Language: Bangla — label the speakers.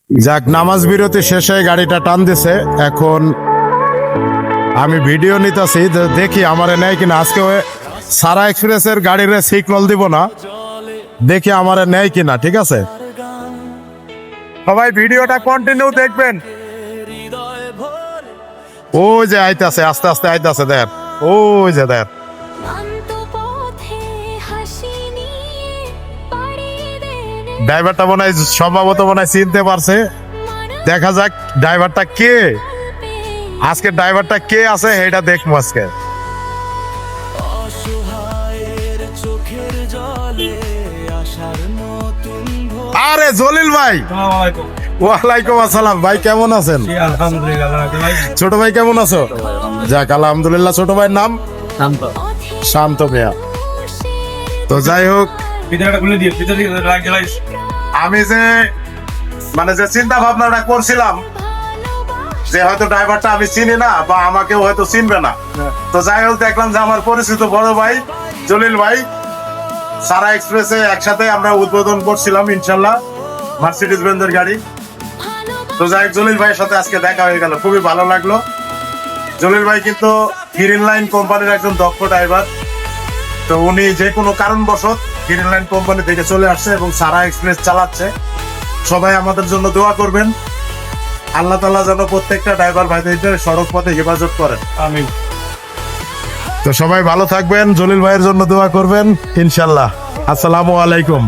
Speaker 1: যাক, নামাজ বিরতি শেষে গাড়িটা টান দিছে। এখন আমি ভিডিও নিতেছি, দেখি আমারে নেয় কিনা। আজকে সারা এক্সপ্রেসের গাড়ির সিগন্যাল দিব না, দেখি আমারে নেয় কিনা। ঠিক আছে, সবাই ভিডিওটা কন্টিনিউ দেখবেন। ওই যে আইতাছে, আস্তে আস্তে আইতাছে, দেখ ওই যে দেখ। ড্রাইভারটা মনে হয় সম্ভবত চিনতে পারছে। দেখা যাক ড্রাইভারটা কে, আজকে ড্রাইভারটা কে আছে এটা দেখবো আজকে। আরে জলিল ভাই, ওয়ালাইকুম আসসালাম ভাই, কেমন আছেন? ছোট ভাই কেমন আছো? যাক আলহামদুলিল্লাহ। ছোট ভাইয়ের নাম শান্ত মিয়া। তো যাই হোক, আমি যে যে চিন্তা ভাবনাটা করছিলাম যে হয়তো ড্রাইভারটা আমি চিনি না বা আমাকে হয়তো চিনবে না, তো যাই হোক দেখলাম যে আমার পরিচিত বড় ভাই জলিল ভাই, সারা এক্সপ্রেসে একসাথে আমরা উদ্বোধন করছিলাম ইনশাল্লাহ মার্সিডিজ বেঞ্জের গাড়ি। তো যাই হোক, জলিল ভাইয়ের সাথে আজকে দেখা হয়ে গেল, খুবই ভালো লাগলো। জলিল ভাই কিন্তু গ্রিন লাইন কোম্পানির একজন দক্ষ ড্রাইভার। তো উনি যে কোনো কারণবশত গ্রিন লাইন কোম্পানি থেকে চলে আসছে এবং সারা এক্সপ্রেস চালাচ্ছে। সবাই আমাদের জন্য দোয়া করবেন, আল্লাহ তাআলা যেন প্রত্যেকটা ড্রাইভার ভাইদের সড়ক পথে হেফাজত করেন, আমিন। তো সবাই ভালো থাকবেন, জলিল ভাইয়ের জন্য দোয়া করবেন ইনশাল্লাহ। আসসালামু আলাইকুম।